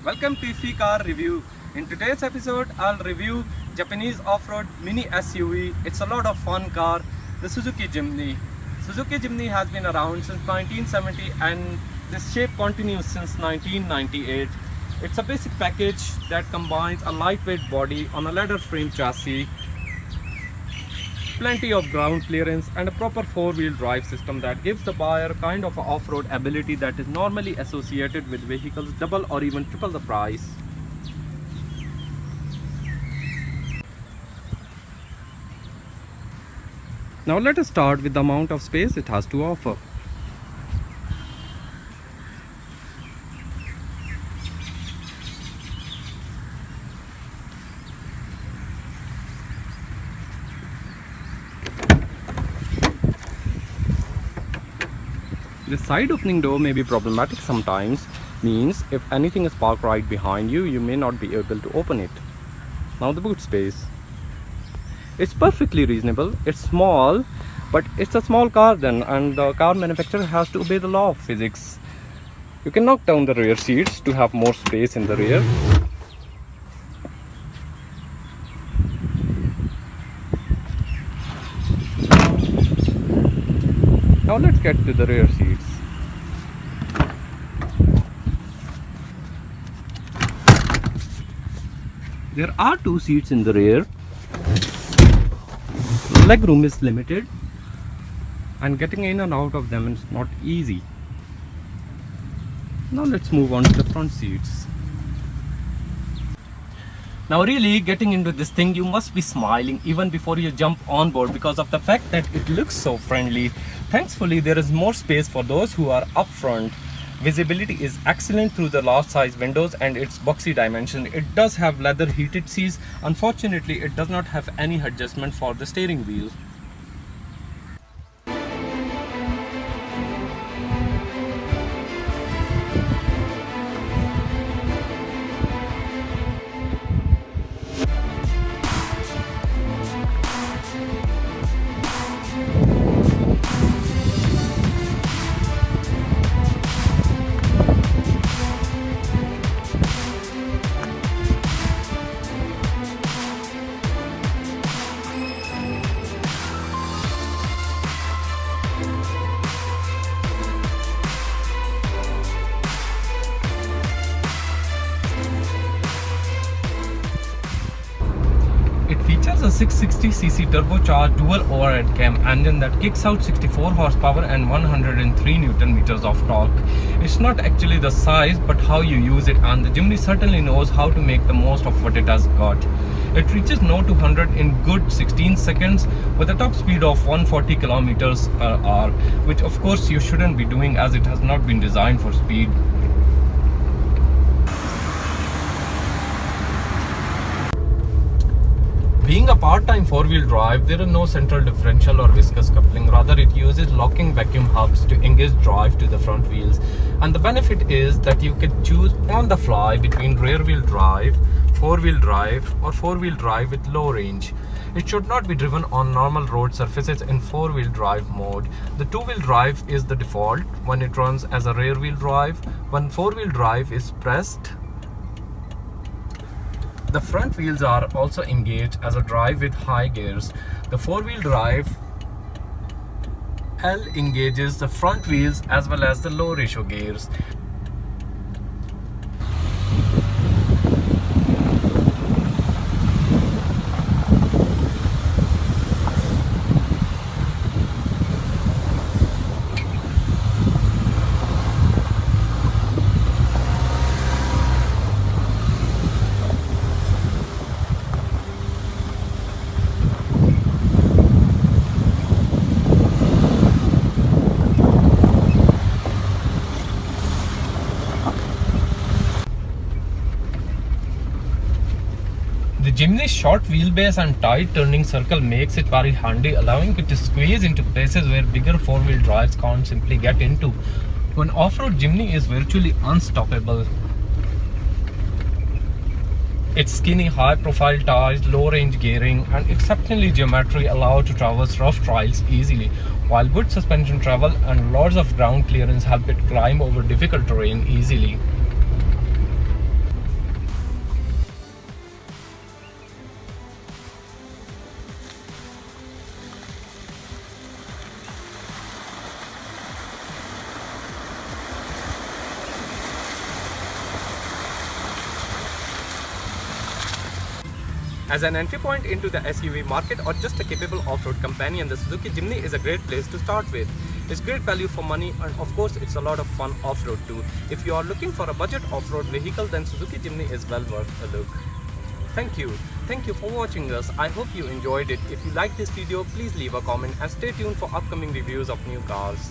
Welcome to Iffy Car Review. In today's episode, I'll review Japanese off-road mini SUV. It's a lot of fun car, the Suzuki Jimny. Suzuki Jimny has been around since 1970 and this shape continues since 1998. It's a basic package that combines a lightweight body on a leather frame chassis, plenty of ground clearance and a proper four-wheel drive system that gives the buyer a kind of off-road ability that is normally associated with vehicles double or even triple the price. Now let us start with the amount of space it has to offer. The side opening door may be problematic sometimes, means if anything is parked right behind you, you may not be able to open it. Now the boot space. It's perfectly reasonable. It's small, but it's a small car then, and the car manufacturer has to obey the law of physics. You can knock down the rear seats to have more space in the rear. Now let's get to the rear seats. There are two seats in the rear. Leg room is limited and getting in and out of them is not easy. Now let's move on to the front seats. Now really getting into this thing, you must be smiling even before you jump on board because of the fact that it looks so friendly. Thankfully, there is more space for those who are up front. Visibility is excellent through the large size windows and its boxy dimension. It does have leather heated seats. Unfortunately, it does not have any adjustment for the steering wheel. It features a 660cc turbocharged dual overhead cam engine that kicks out 64 horsepower and 103 Newton meters of torque. It's not actually the size but how you use it, and the Jimny certainly knows how to make the most of what it has got. It reaches 0 to 100 in good 16 seconds with a top speed of 140 kilometers per hour, which of course you shouldn't be doing as it has not been designed for speed. Being a part-time four-wheel drive, there is no central differential or viscous coupling. Rather, it uses locking vacuum hubs to engage drive to the front wheels. And the benefit is that you can choose on the fly between rear-wheel drive, four-wheel drive or four-wheel drive with low range. It should not be driven on normal road surfaces in four-wheel drive mode. The two-wheel drive is the default when it runs as a rear-wheel drive. When four-wheel drive is pressed, the front wheels are also engaged as a drive with high gears. The four-wheel drive L engages the front wheels as well as the low ratio gears. The Jimny's short wheelbase and tight turning circle makes it very handy, allowing it to squeeze into places where bigger four-wheel drives can't simply get into. When off-road, Jimny is virtually unstoppable. Its skinny, high-profile tires, low-range gearing, and exceptionally geometry allow it to traverse rough trails easily, while good suspension travel and lots of ground clearance help it climb over difficult terrain easily. As an entry point into the SUV market or just a capable off-road companion, the Suzuki Jimny is a great place to start with. It's great value for money, and of course it's a lot of fun off-road too. If you are looking for a budget off-road vehicle, then Suzuki Jimny is well worth a look. Thank you for watching us. I hope you enjoyed it. If you liked this video, please leave a comment and stay tuned for upcoming reviews of new cars.